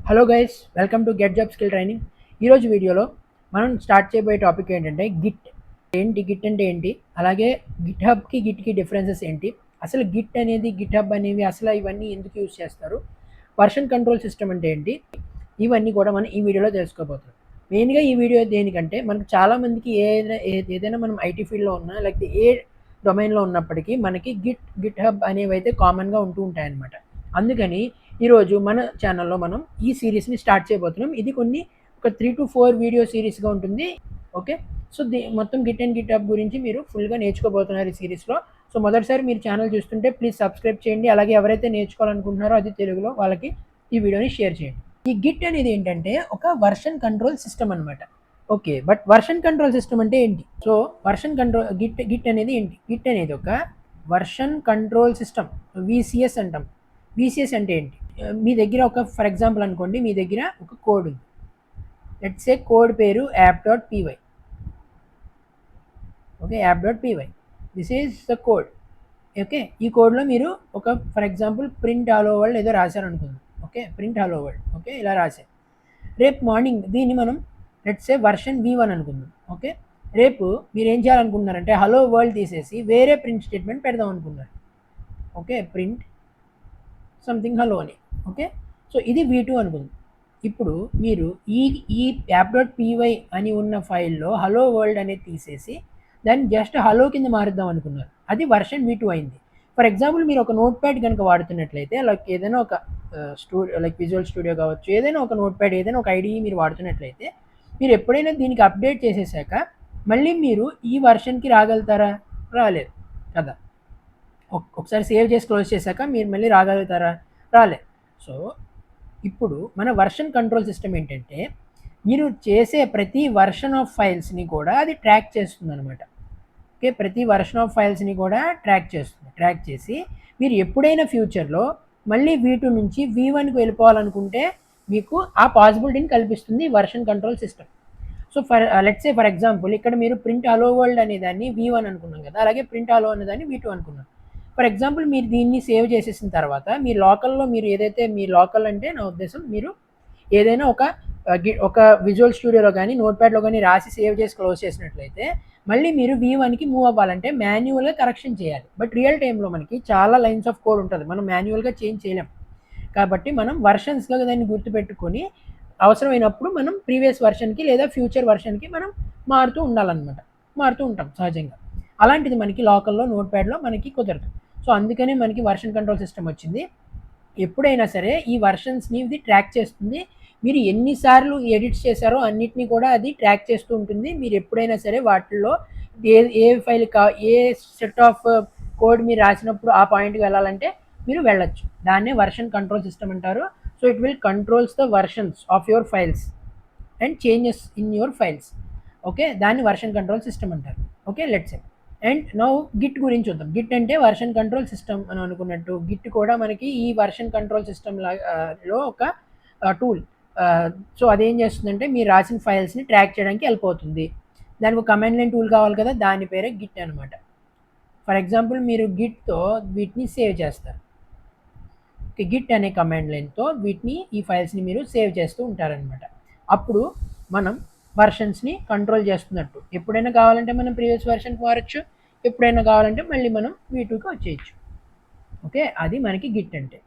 Hello guys, welcome to get job skill training. ఈరోజు వీడియోలో మనం స్టార్ట్ చేయబోయే టాపిక్ ఏంటంటే గిట్ అంటే ఏంటి, అలాగే గిట్ హబ్కి గిట్కి డిఫరెన్సెస్ ఏంటి, అసలు గిట్ అనేది గిట్ హబ్ అనేవి అసలు ఇవన్నీ ఎందుకు యూజ్ చేస్తారు, వర్షన్ కంట్రోల్ సిస్టమ్ అంటే ఏంటి, ఇవన్నీ కూడా మనం ఈ వీడియోలో తెలుసుకోబోతున్నాం. మెయిన్గా ఈ వీడియో దేనికంటే మనకు చాలామందికి ఏదైనా మనం ఐటీ ఫీల్డ్లో ఉన్నా లేకపోతే ఏ డొమైన్లో ఉన్నప్పటికీ మనకి గిట్ హబ్ అనేవి అయితే కామన్గా ఉంటూ ఉంటాయన్నమాట. అందుకని ఈరోజు మన ఛానల్లో మనం ఈ సిరీస్ని స్టార్ట్ చేయబోతున్నాం. ఇది ఒక 3 to 4 వీడియో సిరీస్గా ఉంటుంది. ఓకే, సో మొత్తం గిట్ అండ్ గిట్ హబ్ గురించి మీరు ఫుల్గా నేర్చుకోబోతున్నారు ఈ సిరీస్లో. సో మొదటిసారి మీరు ఛానల్ చూస్తుంటే ప్లీజ్ సబ్స్క్రైబ్ చేయండి. అలాగే ఎవరైతే నేర్చుకోవాలనుకుంటున్నారో అది తెలుగులో వాళ్ళకి ఈ వీడియోని షేర్ చేయండి. ఈ గిట్ అనేది ఏంటంటే ఒక వర్షన్ కంట్రోల్ సిస్టమ్ అనమాట. Okay, but version control system అంటే ఏంటి? సో వర్షన్ కంట్రోల్ గిట్ అనేది ఏంటి? గిట్ అనేది ఒక వర్షన్ కంట్రోల్ సిస్టమ్, విసిఎస్ అంటాం. విసిఎస్ అంటే ఏంటి? మీ దగ్గర ఫర్ ఎగ్జాంపుల్ అనుకోండి, మీ దగ్గర ఒక కోడ్ ఉంది. లెట్స్ సే కోడ్ పేరు app.py. Okay, app.py, this is the code. Okay, ఈ కోడ్లో మీరు for example print hello world ఏదో రాశారనుకుందాం. Okay, print hello world, okay, ఇలా రాశారు. రేపు మార్నింగ్ దీన్ని మనం లెట్స్ సే వర్షన్ v1 అనుకుందాం. ఓకే, రేపు మీరు ఏం చేయాలనుకుంటున్నారంటే హలో వరల్డ్ తీసేసి వేరే ప్రింట్ స్టేట్మెంట్ పెడదాం అనుకున్నారు. ఓకే, ప్రింట్ సంథింగ్ హలో అని. ఓకే, సో ఇది v2 అనుకుంది. ఇప్పుడు మీరు ఈ app.py అని ఉన్న ఫైల్లో హలో వరల్డ్ అనేది తీసేసి దాన్ని జస్ట్ హలో కింద మారుద్దాం అనుకున్నారు. అది వర్షన్ v2 అయింది. ఫర్ ఎగ్జాంపుల్ మీరు ఒక నోట్ ప్యాడ్ కనుక వాడుతున్నట్లయితే, లైక్ ఏదైనా ఒక లైక్ విజువల్ స్టూడియో కావచ్చు, ఏదైనా ఒక నోట్ ప్యాడ్, ఏదైనా ఒక ఐడిఈ మీరు వాడుతున్నట్లయితే మీరు ఎప్పుడైనా దీనికి అప్డేట్ చేసేసాక మళ్ళీ మీరు ఈ వర్షన్కి రాగలుగుతారా? రాలేదు కదా. ఒకసారి సేవ్ చేసి క్లోజ్ చేశాక మీరు మళ్ళీ రాగలుగుతారా? రాలే. సో ఇప్పుడు మన వర్షన్ కంట్రోల్ సిస్టమ్ ఏంటంటే మీరు చేసే ప్రతి వర్షన్ ఆఫ్ ఫైల్స్ని కూడా అది ట్రాక్ చేస్తుంది అనమాట. ఓకే, ప్రతి వర్షన్ ఆఫ్ ఫైల్స్ని కూడా ట్రాక్ చేస్తుంది. ట్రాక్ చేసి మీరు ఎప్పుడైనా ఫ్యూచర్లో మళ్ళీ v2 నుంచి v1కి వెళ్ళిపోవాలనుకుంటే మీకు ఆ పాసిబిలిటీని కల్పిస్తుంది version control system. So let's say for example ఇక్కడ మీరు ప్రింట్ హలో వరల్డ్ అనే దాన్ని v1 అనుకున్నాం కదా, అలాగే ప్రింట్ హలో అనే దాన్ని v2 అనుకున్నాం. ఫర్ ఎగ్జాంపుల్ మీరు దీన్ని సేవ్ చేసేసిన తర్వాత మీ లోకల్లో మీరు ఏదైతే మీ లోకల్ అంటే నా ఉద్దేశం మీరు ఏదైనా ఒక విజువల్ స్టూడియోలో కానీ నోట్ ప్యాడ్లో కానీ రాసి సేవ్ చేసి క్లోజ్ చేసినట్లయితే మళ్ళీ మీరు v1కి మూవ్ అవ్వాలంటే మాన్యువల్గా కరెక్షన్ చేయాలి. బట్ రియల్ టైంలో మనకి చాలా లైన్స్ ఆఫ్ కోడ్ ఉంటుంది, మనం మాన్యువల్గా చేంజ్ చేయలేం. కాబట్టి మనం వర్షన్స్గా దాన్ని గుర్తుపెట్టుకొని అవసరమైనప్పుడు మనం ప్రీవియస్ వర్షన్కి లేదా ఫ్యూచర్ వర్షన్కి మనం మారుతూ ఉండాలన్నమాట. మారుతూ ఉంటాం సహజంగా. అలాంటిది మనకి లోకల్లో నోట్ ప్యాడ్లో మనకి కుదరదు. సో అందుకనే మనకి వర్షన్ కంట్రోల్ సిస్టమ్ వచ్చింది. ఎప్పుడైనా సరే ఈ వర్షన్స్ని ఇది ట్రాక్ చేస్తుంది. మీరు ఎన్నిసార్లు ఎడిట్స్ చేశారో అన్నిటినీ కూడా అది ట్రాక్ చేస్తూ ఉంటుంది. మీరు ఎప్పుడైనా సరే వాటిల్లో ఏ ఫైల్ ఏ సెట్ ఆఫ్ కోడ్ మీరు రాసినప్పుడు ఆ పాయింట్కి వెళ్ళాలంటే మీరు వెళ్ళొచ్చు. దాన్నే వర్షన్ కంట్రోల్ సిస్టమ్ అంటారు. So it will controls the versions of your files and changes in your files. Okay, దాన్ని వర్షన్ కంట్రోల్ సిస్టమ్ అంటారు. Okay, let's say. And now Git గురించి చూద్దాం. గిట్ అంటే వర్షన్ కంట్రోల్ సిస్టమ్ అని అనుకున్నట్టు Git కూడా మనకి ఈ వర్షన్ కంట్రోల్ సిస్టమ్ లో ఒక టూల్. సో అదేం చేస్తుందంటే మీరు రాసిన ఫైల్స్ని ట్రాక్ చేయడానికి హెల్ప్ అవుతుంది. దానికి ఒక కమాండ్ లైన్ టూల్ కావాలి కదా, దాని పేరే గిట్ అనమాట. ఫర్ ఎగ్జాంపుల్ మీరు గిట్తో వీటిని సేవ్ చేస్తారు. గిట్ అనే కమాండ్ లైన్తో ఈ ఫైల్స్ని మీరు సేవ్ చేస్తూ ఉంటారనమాట. అప్పుడు మనం వర్షన్స్ని కంట్రోల్ చేస్తున్నట్టు. ఎప్పుడైనా కావాలంటే మనం ప్రీవియస్ వర్షన్కి మారచ్చు, ఎప్పుడైనా కావాలంటే మళ్ళీ మనం v2కి వచ్చేయచ్చు. ఓకే, అది మనకి గిట్ అంటే.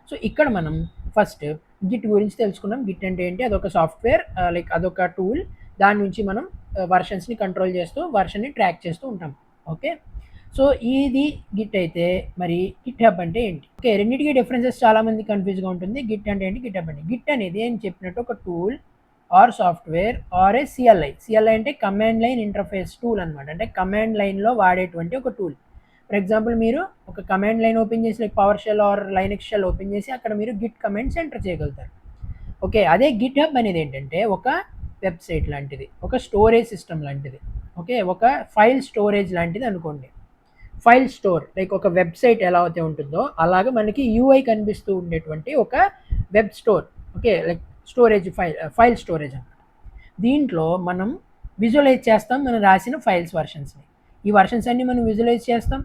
సో ఇక్కడ మనం ఫస్ట్ గిట్ గురించి తెలుసుకున్నాం. గిట్ అంటే ఏంటి? అదొక సాఫ్ట్వేర్, లైక్ అదొక టూల్. దాని నుంచి మనం వర్షన్స్ని కంట్రోల్ చేస్తూ వర్షన్ని ట్రాక్ చేస్తూ ఉంటాం. ఓకే, సో ఇది గిట్ అయితే మరి గిట్ హబ్ అంటే ఏంటి? ఓకే, రెండింటికి డిఫరెన్సెస్ చాలామంది కన్ఫ్యూజ్గా ఉంటుంది. గిట్ అంటే ఏంటి, గిట్ హబ్ అంటే. గిట్ అనేది ఏం చెప్పినట్టు ఒక tool or software or a CLI అంటే కమాండ్ లైన్ ఇంటర్ఫేస్ టూల్ అనమాట. అంటే కమాండ్ లైన్లో వాడేటువంటి ఒక టూల్. ఫర్ ఎగ్జాంపుల్ మీరు ఒక కమాండ్ లైన్ ఓపెన్ చేసి like PowerShell or Linux shell open చేసి అక్కడ మీరు గిట్ కమాండ్స్ ఎంటర్ చేయగలుగుతారు. ఓకే, అదే గిట్ హబ్ అనేది ఏంటంటే ఒక వెబ్సైట్ లాంటిది, ఒక స్టోరేజ్ సిస్టమ్ లాంటిది. ఓకే, ఒక ఫైల్ స్టోరేజ్ లాంటిది అనుకోండి. ఫైల్ స్టోర్ లైక్ ఒక వెబ్సైట్ ఎలా అయితే ఉంటుందో అలాగే మనకి యూఐ కనిపిస్తూ ఉండేటువంటి ఒక web store. Okay, like storage file storage అన్నమాట. దీంట్లో మనం విజువలైజ్ చేస్తాం మనం రాసిన ఫైల్స్ వర్షన్స్ని. ఈ వర్షన్స్ అన్ని మనం విజువలైజ్ చేస్తాం.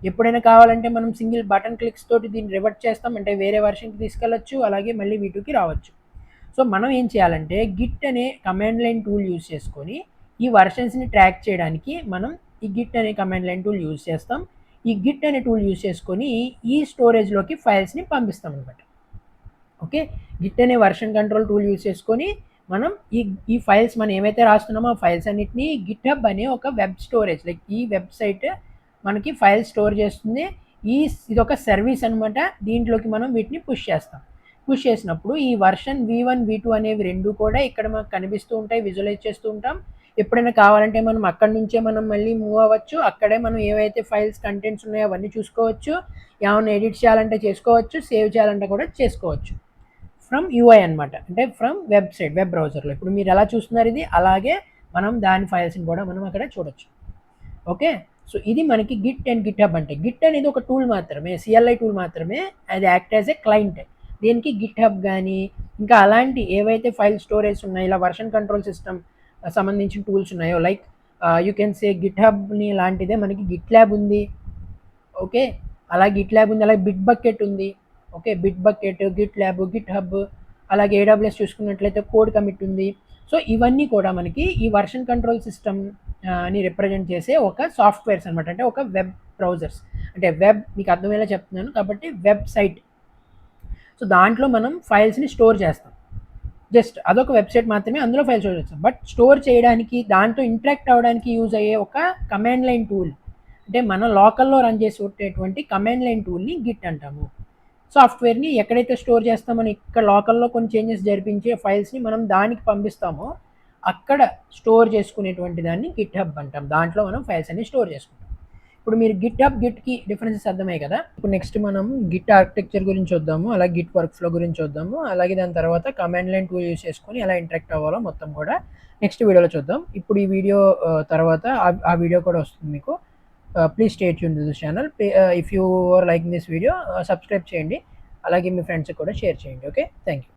ఎప్పుడైనా కావాలంటే మనం సింగిల్ బటన్ క్లిక్స్ తోటి దీన్ని రివర్ట్ చేస్తాం, అంటే వేరే వర్షన్కి తీసుకెళ్ళచ్చు, అలాగే మళ్ళీ v2కి రావచ్చు. సో మనం ఏం చేయాలంటే గిట్ అనే కమాండ్ లైన్ టూల్ యూజ్ చేసుకొని ఈ వర్షన్స్ని ట్రాక్ చేయడానికి మనం ఈ గిట్ అనే కమాండ్ లైన్ టూల్ యూజ్ చేస్తాం. ఈ గిట్ అనే టూల్ యూజ్ చేసుకొని ఈ స్టోరేజ్లోకి ఫైల్స్ని పంపిస్తాం అనమాట. ఓకే, గిట్ అనే వర్షన్ కంట్రోల్ టూల్ యూజ్ చేసుకొని మనం ఈ ఫైల్స్ మనం ఏమైతే రాస్తున్నామో ఆ ఫైల్స్ అన్నిటిని గిట్ హబ్ అనే ఒక వెబ్ స్టోరేజ్, లైక్ ఈ వెబ్సైట్ మనకి ఫైల్స్ స్టోర్ చేస్తుంది. ఇది ఒక సర్వీస్ అనమాట. దీంట్లోకి మనం వీటిని పుష్ చేస్తాం. పుష్ చేసినప్పుడు ఈ వర్షన్ V1 V2 అనేవి రెండు కూడా ఇక్కడ మనకు కనిపిస్తూ ఉంటాయి, విజువలైజ్ చేస్తూ ఉంటాం. ఎప్పుడైనా కావాలంటే మనం అక్కడి నుంచే మనం మళ్ళీ మూవ్ అవ్వచ్చు. అక్కడే మనం ఏవైతే ఫైల్స్ కంటెంట్స్ ఉన్నాయో అవన్నీ చూసుకోవచ్చు. ఏమైనా ఎడిట్ చేయాలంటే చేసుకోవచ్చు, సేవ్ చేయాలంటే కూడా చేసుకోవచ్చు. ఫ్రమ్ యూఐ అనమాట, అంటే ఫ్రమ్ వెబ్సైట్, వెబ్ బ్రౌజర్లో. ఇప్పుడు మీరు ఎలా చూస్తున్నారు ఇది, అలాగే మనం దాని ఫైల్స్ని కూడా మనం అక్కడ చూడొచ్చు. ఓకే, సో ఇది మనకి గిట్ అండ్ గిట్ హబ్ అంటే. గిట్ అనేది ఒక టూల్ మాత్రమే, సిఎల్ఐ టూల్ మాత్రమే, అది యాక్ట్ యాజ్ ఏ క్లయింట్. దీనికి గిట్ హబ్ కానీ ఇంకా అలాంటి ఏవైతే ఫైల్ స్టోరేజ్ ఉన్నాయో, ఇలా వర్షన్ కంట్రోల్ సిస్టమ్ సంబంధించిన టూల్స్ ఉన్నాయో, లైక్ యూ కెన్ సే గిట్ హబ్ని లాంటిదే మనకి గిట్ ల్యాబ్ ఉంది. ఓకే, అలా గిట్ ల్యాబ్ ఉంది, అలాగే బిట్ బకెట్ ఉంది. Okay, Bitbucket, GitLab, GitHub, అలాగే AWS చూసుకున్నట్లయితే కోడ్ కమిట్ ఉంది. సో ఇవన్నీ కూడా మనకి ఈ వర్షన్ కంట్రోల్ సిస్టమ్ ని రిప్రజెంట్ చేసే ఒక సాఫ్ట్వేర్స్ అనమాట. అంటే ఒక వెబ్ బ్రౌజర్స్, అంటే వెబ్ మీకు అర్థమయ్యేలా చెప్తున్నాను కాబట్టి వెబ్సైట్. సో దాంట్లో మనం ఫైల్స్ని స్టోర్ చేస్తాం. జస్ట్ అదొక వెబ్సైట్ మాత్రమే, అందులో ఫైల్స్ స్టోర్ చేస్తాం. బట్ స్టోర్ చేయడానికి, దాంతో ఇంటరాక్ట్ అవ్వడానికి యూజ్ అయ్యే ఒక కమాండ్ లైన్ టూల్, అంటే మన లోకల్లో రన్ చేసేటటువంటి కమాండ్ లైన్ టూల్ని గిట్ అంటాము. సాఫ్ట్వేర్ని ఎక్కడైతే స్టోర్ చేస్తామని ఇక్కడ లోకల్లో కొన్ని చేంజెస్ జరిపించే ఫైల్స్ని మనం దానికి పంపిస్తామో అక్కడ స్టోర్ చేసుకునేటువంటి దాన్ని గిట్ హబ్ అంటాం. దాంట్లో మనం ఫైల్స్ అన్ని స్టోర్ చేసుకుంటాం. ఇప్పుడు మీరు గిట్ హబ్, గిట్కి డిఫరెన్సెస్ అర్థమయ్యాయి కదా. ఇప్పుడు నెక్స్ట్ మనం గిట్ ఆర్కిటెక్చర్ గురించి చూద్దాము, అలాగే గిట్ వర్క్ ఫ్లో గురించి చూద్దాము, అలాగే దాని తర్వాత కమాండ్ లైన్ టూల్ యూజ్ చేసుకొని ఎలా ఇంటరాక్ట్ అవ్వాలో మొత్తం కూడా నెక్స్ట్ వీడియోలో చూద్దాం. ఇప్పుడు ఈ వీడియో తర్వాత ఆ వీడియో కూడా వస్తుంది మీకు. Please stay tune to this channel. If you are liking this video subscribe చేయండి, అలాగే మీ ఫ్రెండ్స్కి కూడా షేర్ చేయండి. Okay, thank you.